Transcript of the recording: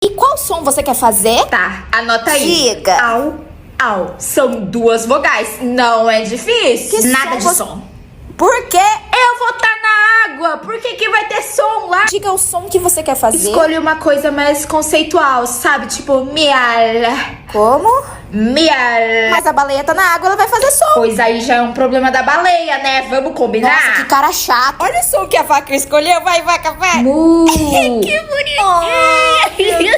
E qual som você quer fazer? Tá, anota aí. Diga. Au, au. São 2 vogais. Não é difícil. Que Nada som de você- som. Por quê? Eu vou estar na água. Por que que vai ter som lá? Diga o som que você quer fazer. Escolhe uma coisa mais conceitual, sabe? Tipo, miau. Como? Miau. Mas a baleia tá na água, ela vai fazer som. Pois aí já é um problema da baleia, né? Vamos combinar? Nossa, que cara chato. Olha o som que a vaca escolheu. Vai, vaca, vai. Mu. Que bonitinho.